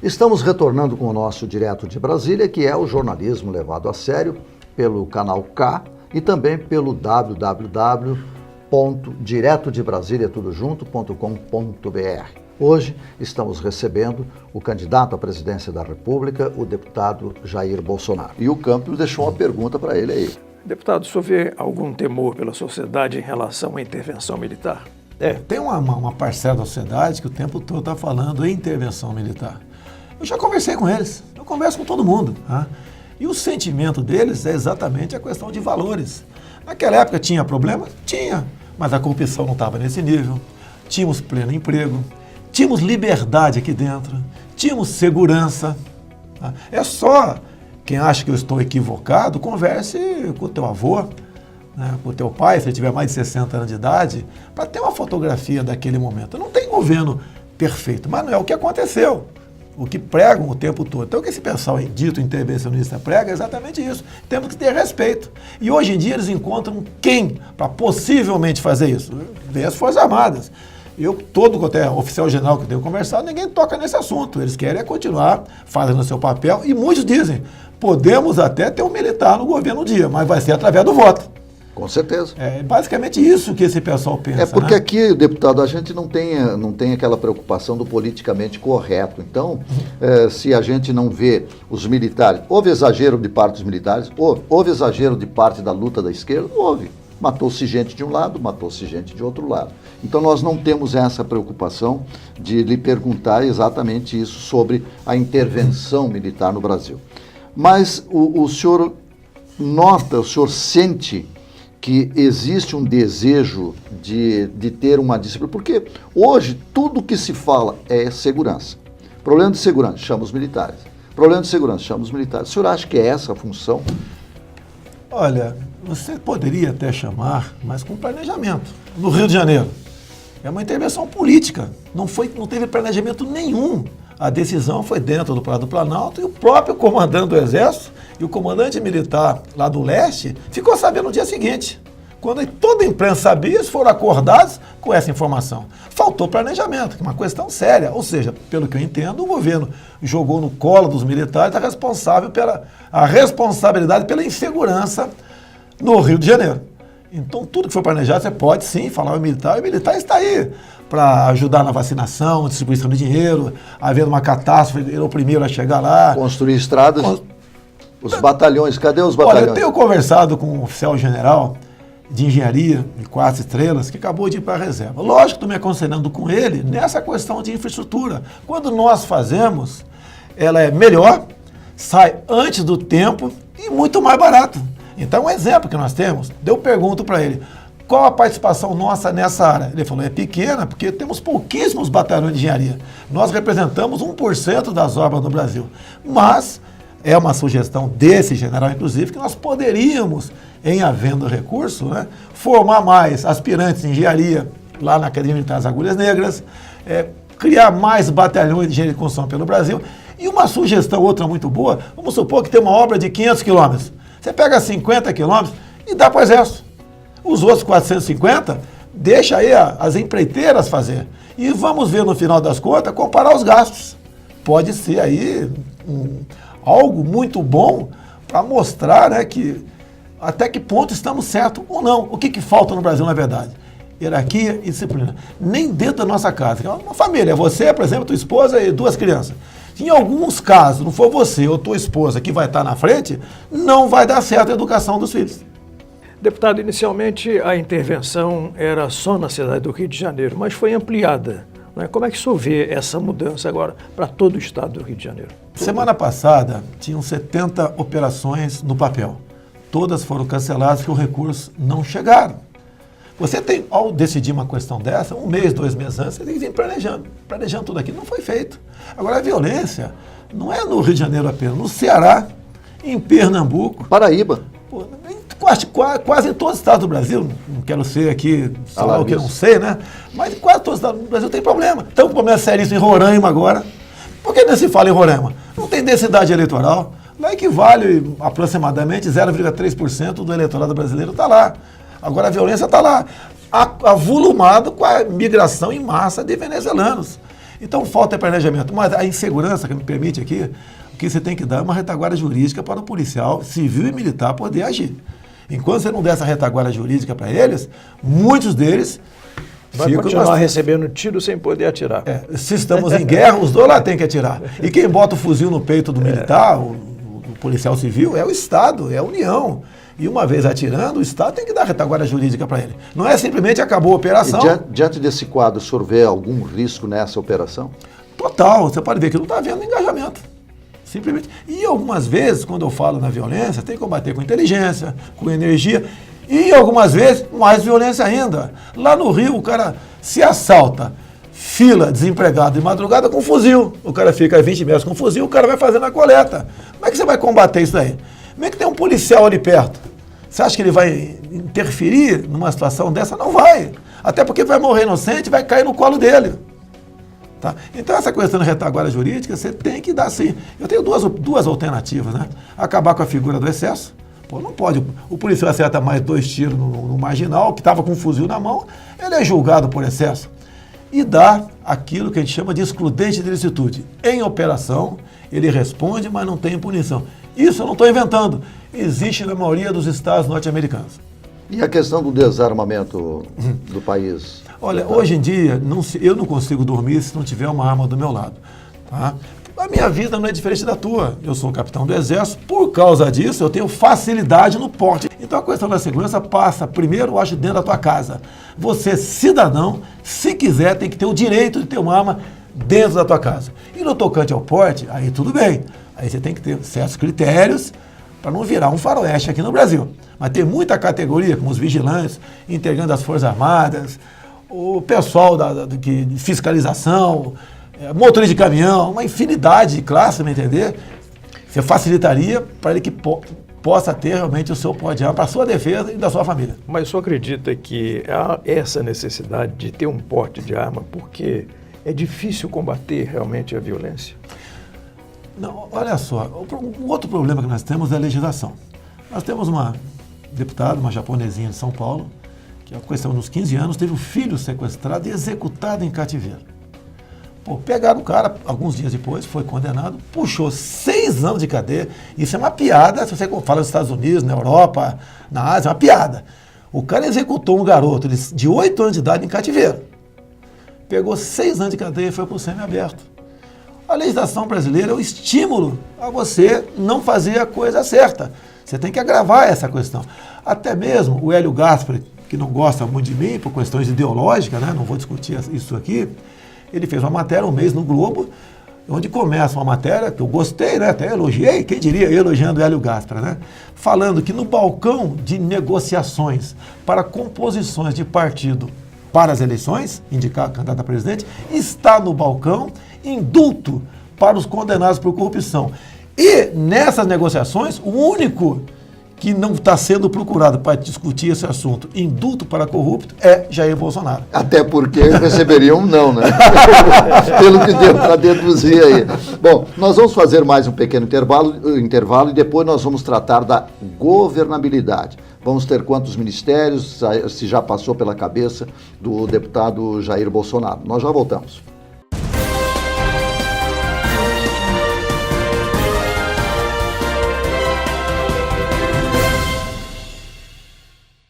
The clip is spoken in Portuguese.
Estamos retornando com o nosso Direto de Brasília, que é o jornalismo levado a sério pelo canal K e também pelo www.diretodebrasilia.com.br. Hoje estamos recebendo o candidato à presidência da República, o deputado Jair Bolsonaro. E o Campos deixou uma pergunta para ele aí. Deputado, o senhor vê algum temor pela sociedade em relação à intervenção militar? Tem uma parcela da sociedade que o tempo todo está falando em intervenção militar. Eu já conversei com eles, eu converso com todo mundo. Tá? E o sentimento deles é exatamente a questão de valores. Naquela época tinha problema? Tinha, mas a corrupção não estava nesse nível. Tínhamos pleno emprego, tínhamos liberdade aqui dentro, tínhamos segurança. Tá? É só quem acha que eu estou equivocado, converse com o teu avô, né, com o teu pai, se ele tiver mais de 60 anos de idade, para ter uma fotografia daquele momento. Não tem governo perfeito, mas não é o que aconteceu. O que pregam o tempo todo. Então, o que esse pessoal dito intervencionista prega é exatamente isso. Temos que ter respeito. E hoje em dia eles encontram quem para possivelmente fazer isso? Vem as Forças Armadas. Até oficial general que eu tenho conversado, ninguém toca nesse assunto. Eles querem continuar fazendo o seu papel. E muitos dizem, podemos até ter um militar no governo um dia, mas vai ser através do voto. Com certeza. É basicamente isso que esse pessoal pensa. É porque né? Aqui, deputado, a gente não tem aquela preocupação do politicamente correto. Então, se a gente não vê os militares, houve exagero de parte dos militares, houve exagero de parte da luta da esquerda, houve. Matou-se gente de um lado, matou-se gente de outro lado. Então, nós não temos essa preocupação de lhe perguntar exatamente isso sobre a intervenção militar no Brasil. Mas o senhor nota, o senhor sente que existe um desejo de ter uma disciplina, porque hoje tudo que se fala é segurança. Problema de segurança, chama os militares. Problema de segurança, chama os militares. O senhor acha que é essa a função? Olha, você poderia até chamar, mas com planejamento. No Rio de Janeiro, é uma intervenção política, não teve planejamento nenhum. A decisão foi dentro do Palácio do Planalto e o próprio comandante do Exército e o comandante militar lá do leste ficou sabendo no dia seguinte. Quando toda a imprensa sabia, eles foram acordados com essa informação. Faltou planejamento, que é uma questão séria. Ou seja, pelo que eu entendo, o governo jogou no colo dos militares a responsabilidade pela insegurança no Rio de Janeiro. Então, tudo que foi planejado, você pode sim falar o militar está aí para ajudar na vacinação, distribuição de dinheiro, havendo uma catástrofe, ele é o primeiro a chegar lá. Construir estradas, os batalhões, cadê os batalhões? Olha, eu tenho conversado com um oficial general de engenharia de 4 estrelas que acabou de ir para a reserva. Lógico, estou me aconselhando com ele nessa questão de infraestrutura. Quando nós fazemos, ela é melhor, sai antes do tempo e muito mais barato. Então, um exemplo que nós temos, eu pergunto para ele, qual a participação nossa nessa área? Ele falou, é pequena, porque temos pouquíssimos batalhões de engenharia. Nós representamos 1% das obras no Brasil. Mas é uma sugestão desse general, inclusive, que nós poderíamos, em havendo recurso, né, formar mais aspirantes em engenharia lá na Academia Militar das Agulhas Negras, criar mais batalhões de engenharia de construção pelo Brasil. E uma sugestão, outra muito boa, vamos supor que tem uma obra de 500 quilômetros. Você pega 50 quilômetros e dá para o Exército. Os outros 450, deixa aí as empreiteiras fazer. E vamos ver no final das contas, comparar os gastos. Pode ser aí algo muito bom para mostrar, né, que até que ponto estamos certos ou não. O que falta no Brasil, na verdade? Hierarquia e disciplina. Nem dentro da nossa casa. É uma família. Você, por exemplo, tua esposa e 2 crianças. Se em alguns casos não for você ou tua esposa que vai estar na frente, não vai dar certo a educação dos filhos. Deputado, inicialmente a intervenção era só na cidade do Rio de Janeiro, mas foi ampliada. Né? Como é que o senhor vê essa mudança agora para todo o estado do Rio de Janeiro? Semana passada, tinham 70 operações no papel. Todas foram canceladas porque os recursos não chegaram. Você tem, ao decidir uma questão dessa, 1 mês, 2 meses antes, você tem que vir planejando tudo aquilo. Não foi feito. Agora, a violência não é no Rio de Janeiro apenas, no Ceará, em Pernambuco. Paraíba. Quase em todos os estados do Brasil, não quero ser aqui, falar o que eu não sei, né? Mas em quase todos os estados do Brasil tem problema. Então, o problema é seríssimo em Roraima agora. Por que não se fala em Roraima? Não tem densidade eleitoral. Lá equivale aproximadamente 0,3% do eleitorado brasileiro está lá. Agora a violência está lá, avolumado com a migração em massa de venezuelanos. Então falta planejamento. Mas a insegurança que me permite aqui, o que você tem que dar é uma retaguarda jurídica para o policial civil e militar poder agir. Enquanto você não der essa retaguarda jurídica para eles, muitos deles vai continuar recebendo tiro sem poder atirar. Se estamos em guerra, os dois lá têm que atirar. E quem bota o fuzil no peito do militar, o policial civil, é o Estado, é a União. E uma vez atirando, o Estado tem que dar retaguarda jurídica para ele. Não é simplesmente acabou a operação. E diante desse quadro, o senhor vê algum risco nessa operação? Total. Você pode ver que não está havendo engajamento. Simplesmente. E algumas vezes, quando eu falo na violência, tem que combater com inteligência, com energia. E algumas vezes, mais violência ainda. Lá no Rio, o cara se assalta, fila, desempregado de madrugada com fuzil. O cara fica 20 metros com fuzil, o cara vai fazendo a coleta. Como é que você vai combater isso daí? Como é que tem um policial ali perto? Você acha que ele vai interferir numa situação dessa? Não vai. Até porque vai morrer inocente, vai cair no colo dele. Tá? Então essa questão de retaguarda jurídica, você tem que dar sim. Eu tenho duas alternativas, né? Acabar com a figura do excesso. Pô, não pode. O policial acerta mais 2 tiros no marginal, que estava com um fuzil na mão, ele é julgado por excesso. E dar aquilo que a gente chama de excludente de licitude. Em operação, ele responde, mas não tem punição. Isso eu não estou inventando. Existe na maioria dos estados norte-americanos. E a questão do desarmamento do país? Olha, hoje em dia, eu não consigo dormir se não tiver uma arma do meu lado. Tá? A minha vida não é diferente da tua. Eu sou capitão do Exército, por causa disso eu tenho facilidade no porte. Então a questão da segurança passa, primeiro, eu acho, dentro da tua casa. Você, cidadão, se quiser, tem que ter o direito de ter uma arma dentro da tua casa. E no tocante ao porte, aí tudo bem. Aí você tem que ter certos critérios para não virar um faroeste aqui no Brasil. Mas tem muita categoria, como os vigilantes, integrando as Forças Armadas, o pessoal de fiscalização, motorista de caminhão, uma infinidade de classes, me entender? Você facilitaria para ele que possa ter realmente o seu porte de arma para a sua defesa e da sua família. Mas o senhor acredita que há essa necessidade de ter um porte de arma porque é difícil combater realmente a violência? Não, olha só, um outro problema que nós temos é a legislação. Nós temos uma deputada, uma japonesinha de São Paulo, que a questão dos 15 anos teve um filho sequestrado e executado em cativeiro. Pô, pegaram o cara, alguns dias depois, foi condenado, puxou 6 anos de cadeia. Isso é uma piada, se você fala nos Estados Unidos, na Europa, na Ásia, é uma piada. O cara executou um garoto de 8 anos de idade em cativeiro. Pegou 6 anos de cadeia e foi para o semiaberto. A legislação brasileira é o estímulo a você não fazer a coisa certa. Você tem que agravar essa questão. Até mesmo o Hélio Gaspari, que não gosta muito de mim por questões ideológicas, né? Não vou discutir isso aqui, ele fez uma matéria um mês no Globo, onde começa uma matéria que eu gostei, né? Até elogiei, quem diria, elogiando o Hélio Gaspari, né? Falando que no balcão de negociações para composições de partido para as eleições, indicar candidato a presidente, está no balcão indulto para os condenados por corrupção. E nessas negociações, o único que não está sendo procurado para discutir esse assunto, indulto para corrupto, é Jair Bolsonaro. Até porque receberia um não, né? Pelo que deu para deduzir aí. Bom, nós vamos fazer mais um pequeno intervalo e depois nós vamos tratar da governabilidade. Vamos ter quantos ministérios, se já passou pela cabeça do deputado Jair Bolsonaro. Nós já voltamos.